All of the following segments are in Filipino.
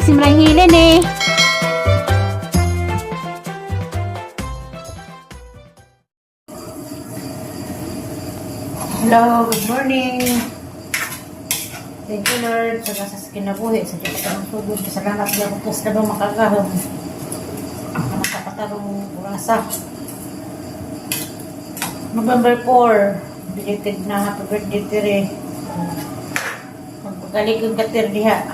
Simrang hilin eh. Hello, good morning. Thank you Lord sa kasas kinabuhi sa kita ng tugod. Salamat niya kung kas na ba makagahon. Nakakatarong urasa. November 4, belated na happy birthday tire. Magpagalikod ka tir diha.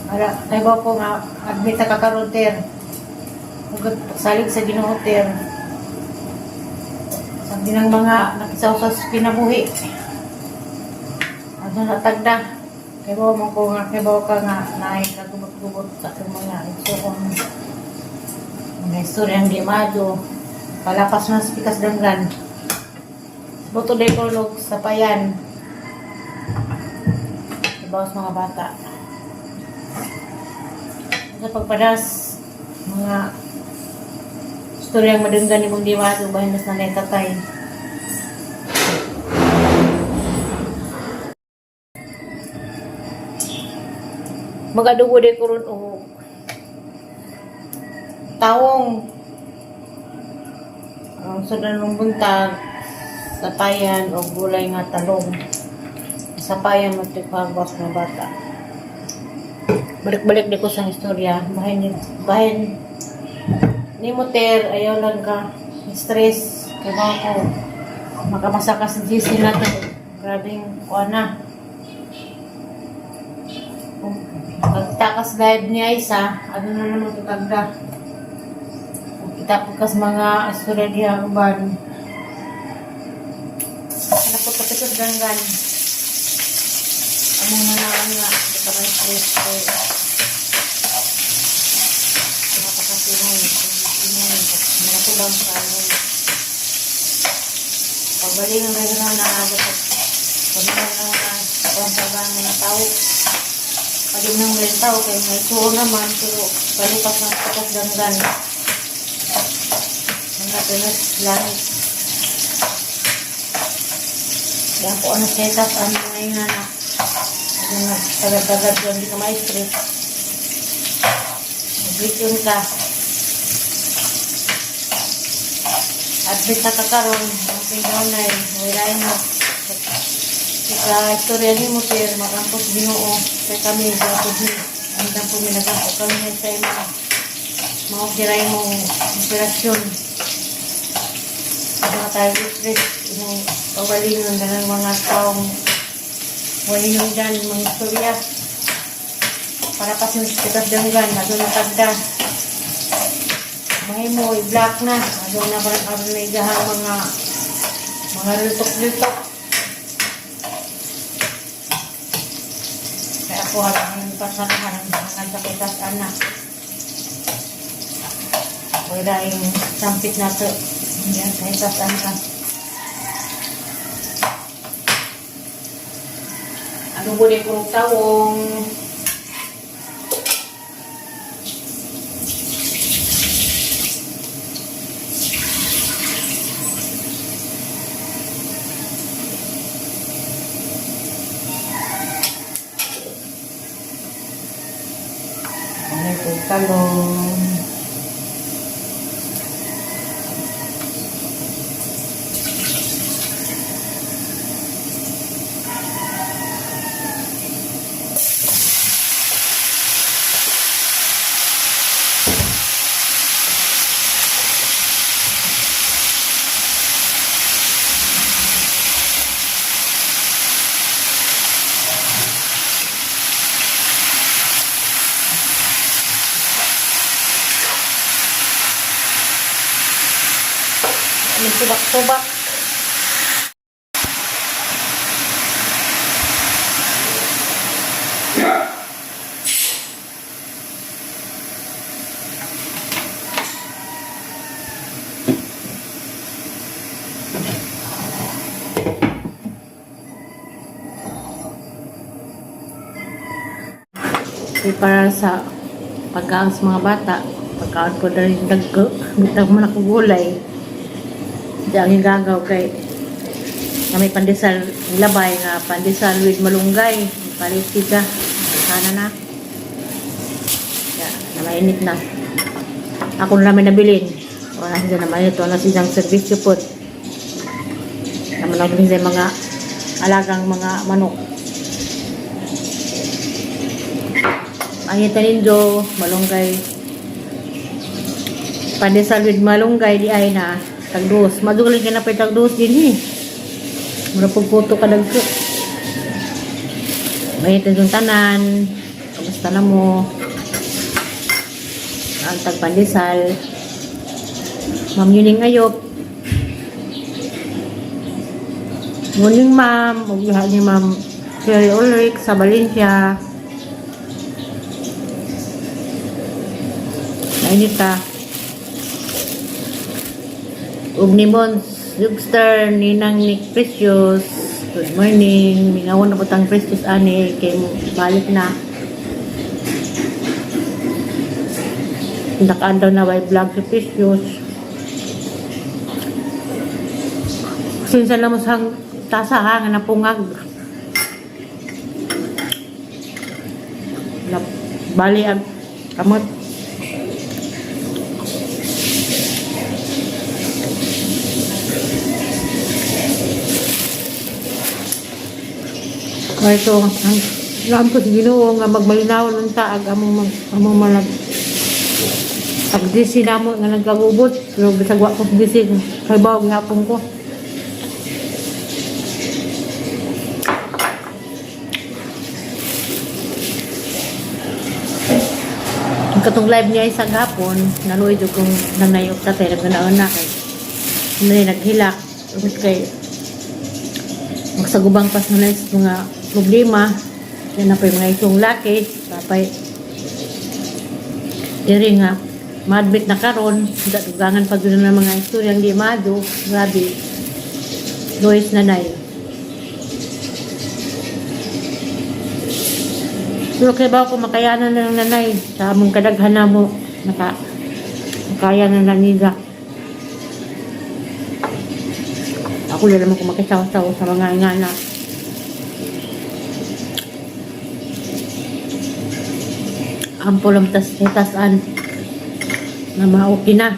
Kaya ba po nga admit na kakaroon tir. Salig sa Ginoo tir. Sabi ng mga nakisaw sa kinabuhi. Ano natagda? Kaya ba mo ko nga, kaya ba ka nga naay kagubot-gubot sa mga ito kung mga istorya ang gimado. Palapas na sa pikas danggan. Buto day kolog sa payan. Ibawas mga bata. Sa pagpadas, mga istorya ang madunggan ni mong gimado bahin mas nanay tatay. Magadugo din ko rin o tawong ang sudan ng buntag sa payan o gulay nga talong sa payan magtipagwas na bata. Balik-balik di ko sa istorya bahin ni moter ayaw lang ka stress kaya ko makamasa ka sa GC natin grabing kuana pagtakas live niya isa, ano na naman tutagda. Kita pagkas mga istorya diya uban. Napot kapitos ganggan. Amo na lang nga, di ka may stress ko. Napakasinon, malatulang sa ano. Pagbalik ng regular na agad at pagbalang na pagbalang na tao. Pagin ng rentaw kaya may suo naman pero palipas ng patas ganggan mga pinas langit yan po ang setup ang ngayon na ano na tagad-tagad yun hindi ka ma-stress mag-video ka at bita ka karon ang pinagaw na yun wilayin mo sa istorya ni mo sir, makampos Ginoo kaya kami sa tubig ang dampo minagampos kami sa mga kiray mong inspirasyon at mga tayo stress yung kawalingon na ng mga taong walingon dyan mga istorya para kasi sikat danggan na doon natagda may mo i-black na doon na parang na igahang mga riltok-riltok. Kaya ako halang pasanahan ang hangan sa kitas anak. Wala yung sampit na ito. Yan, sa kitas anak. Ano buli kong tawong. Talong. May subak-subak. Para sa pagkaon sa mga bata, pagkaon ko na rin dagko, bitag mo na ko gulay. Diyan yung gagaw kay na may pandesal labay nga pandesal with malunggay. Palit ka. Sana na. Ya, na mainit na. Ako na namin nabilin. Wala sila naman ito. Wala silang servisyo po. Naman lang din mga alagang mga manok. Mahita nindo, malunggay. Pandesal with malunggay, di ay na. Tagdos. Madugaling ka na pa tagdos din eh. Mura pagkuto ka nagso. Mahita yung tanan. Kamusta na mo? Ang tagpandesal. Ma'am Yuning Ayop. Morning ma'am. Magbiha ni ma'am Sherry Ulrich sa Valencia. Nainit ka. Ugnimon Yugster Ninang Nick Precious. Good morning. Mingawan na po tang Precious ani. Kaya balik na. Nakaan daw na by vlog si Precious. Sinsa na mo sang tasa ha, nga napungag. Bali ang kamot. Kaya ito, ang po si Ginoo nga magmalinaw ng taag among malag. Pag-disi na mo nga nagkagubot, pero bisagwa ko disi, kay bawag hapon ko. Ang katong live niya isang hapon, naluid yung kung nanayok ka tayo, naganaon na kay naghilak, kay magsagubang pas na mga problema, yan na pa yung mga itong laki, tapay, diri nga, ma-admit na karon, dugangan pa doon ng mga istoryang di mado, grabe, Lois nanay. Pero kaya ba ako makayanan na ng nanay, sa among kadaghan na mo, makayanan na nila. Ako lang naman kung makisaw-saw sa mga ingana. Ampol ang tasan na mauki na.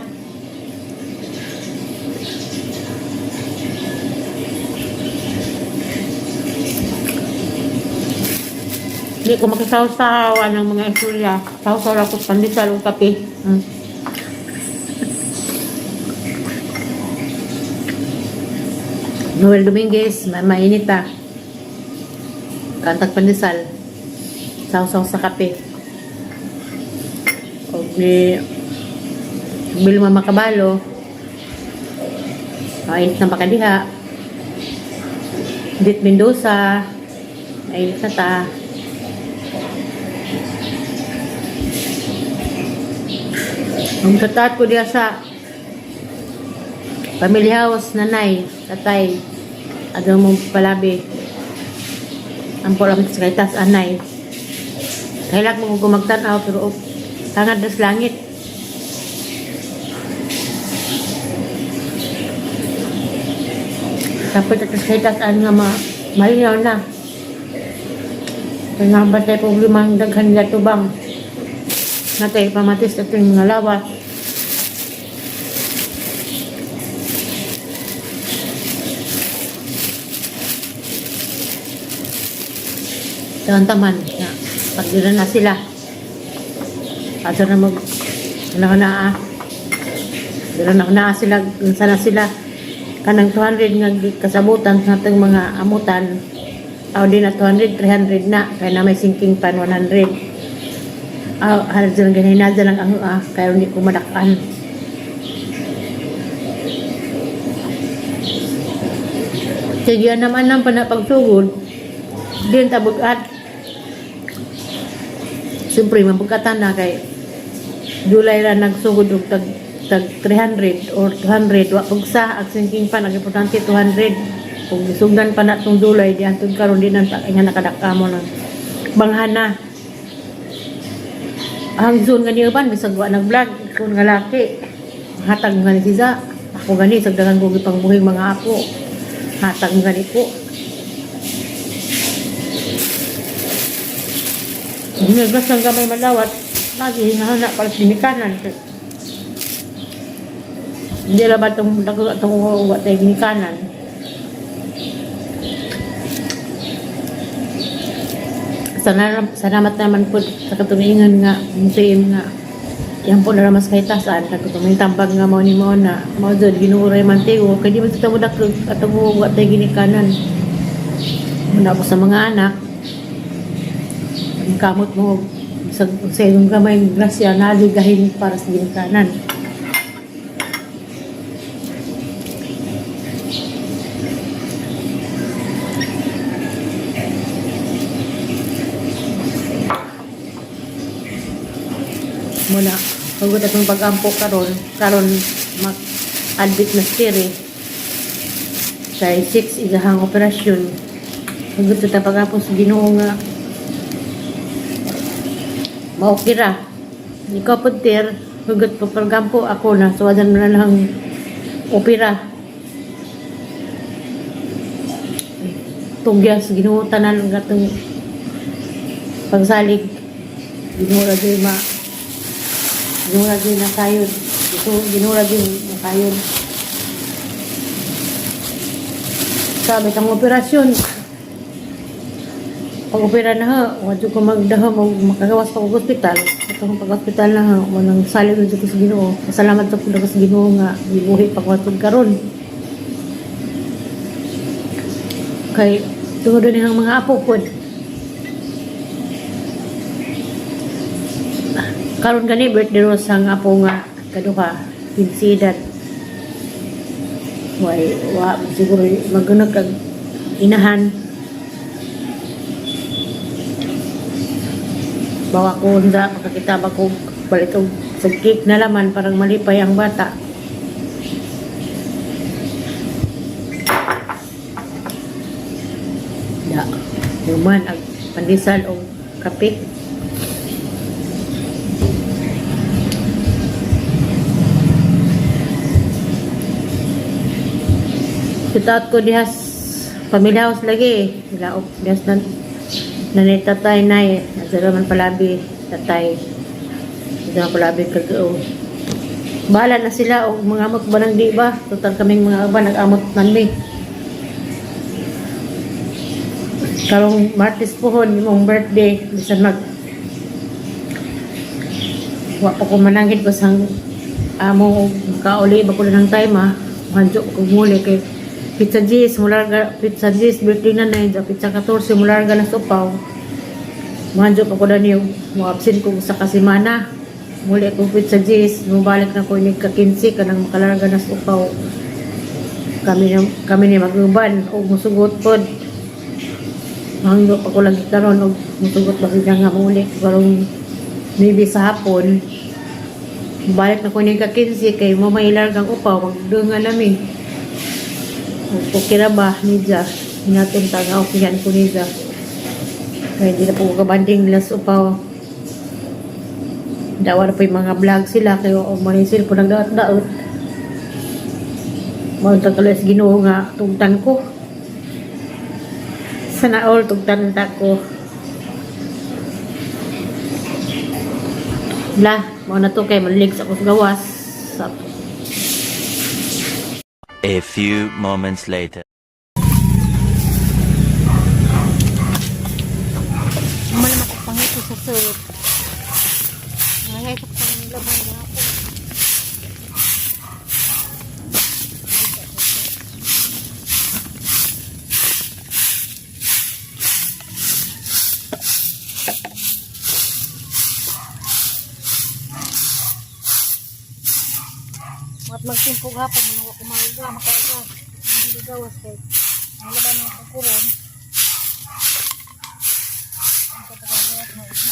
Hindi ko makisaw-saw ng mga istorya. Saw-saw lang ko pandesal o kape. Noel Dominguez, mainit pa. Kantag pandesal. Saw-saw sa kape. O ni Bilma Makabalo. Mainit na makadiha. Dit Mendoza. Mainit na ta. Ang tatat ko diya sa family house, nanay, tatay, agaw mong palabi. Ang polam sa kaitas, anay. Kahilak mo gumagtanaw, pero tangad na sa langit. Tapos at sa kaitas, nga malinaw na. Kaya nga ba tayo problemang daghan nila tubang. Natay pamatis at yung mga lawas. Taman na pagdira na sila. Asa na mag dira na sila, sana sila kanang 200 nga kasabutan sa ating mga amutan. Aw din na 200, 300 na kaya na may sinking pan 100. Halos lang ganyan lang ang kaya hindi ko madakaan. Sige naman ng panapagsugod din tabugat. Siyempre mapagkatan na kay July ra nagsugod og tag 300 or 200 wa pagsa ang sinking pan ang importante 200 kung sugdan pa na tong July di antod karon din ang nga nakadaka mo ng banghana. Ang zone nga niya ban, bisag wa nag-vlog, kung nga laki, hatag nga ni siya. Ako gani, sagdagan ko ipang buhing mga apo. Hatag nga ni po. Naglas ng gamay malawat, lagi na pala ginikanan. Hindi lang ba itong uwat tayo ginikanan. Salamat naman po sa katulingan nga, museum nga. Yan po na naman sa kahitasan. May tambag nga mo ni mo na mo doon, ginuuray man tayo. Kaya di ba ito mo dakog at ang uwat tayo ginikanan. Muna po sa mga anak. Ang kamot mo sa iyong gamay grasya na ligahin para sa ginikanan. Muna, pagod atong pag-ampo karon mag-admit na stiri kay 6 igahang operasyon. Pagod ito pag-ampo sa Ginoo nga maukira. Ikaw po ter, pagod po pag-ampo ako na suwadan mo na lang opera. Tungyas, Ginoo tanan gatong pagsalig. Ginoo lagi ginurag din na kayon. Ginurag din na kayon. Sabi itong operasyon. Pag-opera na ha, wadyo ko magdaha, makagawas pa kong hospital. Itong pag-hospital na ha, manang salit na dito sa Ginoo. Pasalamat sa po sa Ginoo nga, gibuhi pa ko karon. Kay, tungod din ang mga apo po. Karon gani birthday ro sang apo nga kaduha pinsidat. Wa siguro magunag kag inahan. Bawa ko handa makakita ba ko balik og sa cake na laman parang malipay ang bata. Ya, human ang pandesal o kape. Sitaot ko dihas pamilya house lagi. Sila dihas nanay tatay nay. Nasa man palabi tatay. Nasa man palabi kagao. Bahala na sila o mga amot ba nang di ba? Total kaming mga aba nag-amot nanmi. Karong Martes pohon yung birthday. Bisan wa pa ko manangit ko sang amo kauli ba ko ng time ha. Manjo ko muli kay Pizza G's, Pizza G's, birthday na na yun. Pizza 14, mularga na sopaw. Manjo pa ko na niyo. Mo-absent ko sa kasimana. Muli ko Pizza G's. Mubalik na ko yung ka-15 ka nang makalarga na sopaw. Kami ni mag-uban. O musugot po. Mangyo pa ko lagi karon. O musugot pa siya nga muli. Karong maybe sa hapon. Mubalik na ko yung ka-15 kay mamailargang upaw. Magdungan namin. Okay na ba, Nidja? Hinatong taga, okay yan ko, Nidja. Kaya hindi na po kabanding nila sa upaw. Dawa na po yung mga vlog sila, kaya umanisil po nagdaot-daot. Mawag kalis Ginoo nga, tugtan ko. Sana all, tugtan ta ko. Mau na to kay malilig sa gawas. A few moments later. Malamak ko pangito sa suot. Ngay ko pang laban na ako. At magtimpog hapon, manawa kumaga, makaga. Hindi gawas kay. Ang laban ng kukuron. Ang kapagagawas na ito.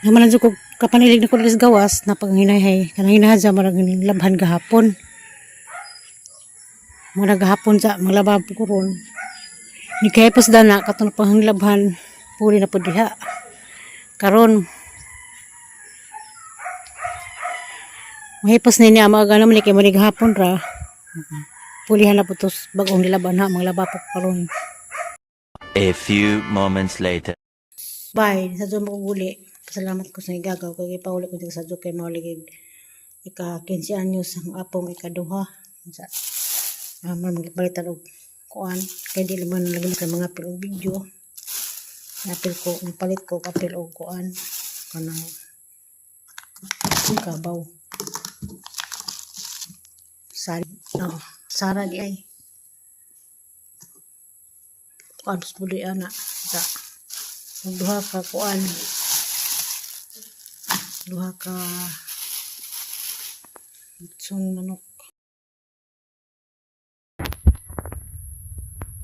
Naman ko kapanilig na ko rin gawas na panghinayhay. Kanang hinahan marag labhan gahapon. Marag gahapon sa maglabhan po ko ron. Ni kaya pos dana katong panglabhan puli na po diha. Karon mahipos na niya mga naman kay manig hapon ra. Pulihan na po tos bagong nilaban ha maglaba po karon. A few moments later. Bye sa mo guli. Pasalamat ko sa igagaw kay pauli ko sa kay mauligid ika 15 anyos ang apong ikaduha sa magpalitan og kuan kay di naman lagi sa mga pilog video napil ko palit ko kapil og kuan kanang kabaw Sara di ay kuan pudi ana sa duha ka kuan duha ka sun manok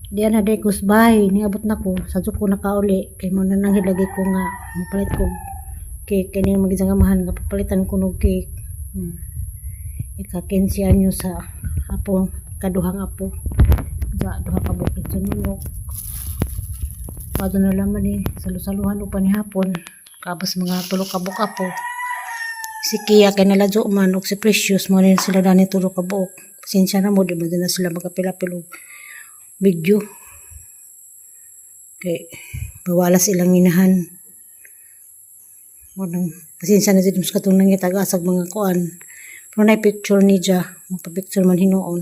diyan na dekos bay niabot na ko sa ko nakauli kay mo na nang hilagay ko nga mapalit ko cake kani magizangamahan nga papalitan ko og cake ika 15 anyo sa apo kaduhang apo sa duha ka bukid sa manok pado na laman ni salusaluhan upan ni hapon kabas mga tulo ka buka po si Kia kay naladyo man og si Precious mo rin sila dani tulo ka buok pasensya na mo di ba na sila magapila-pilo video kay bawala silang inahan mo nang pasensya na dito sa katong nangitagasag mga kuan pero na picture ni Ja magpa-picture man hinuon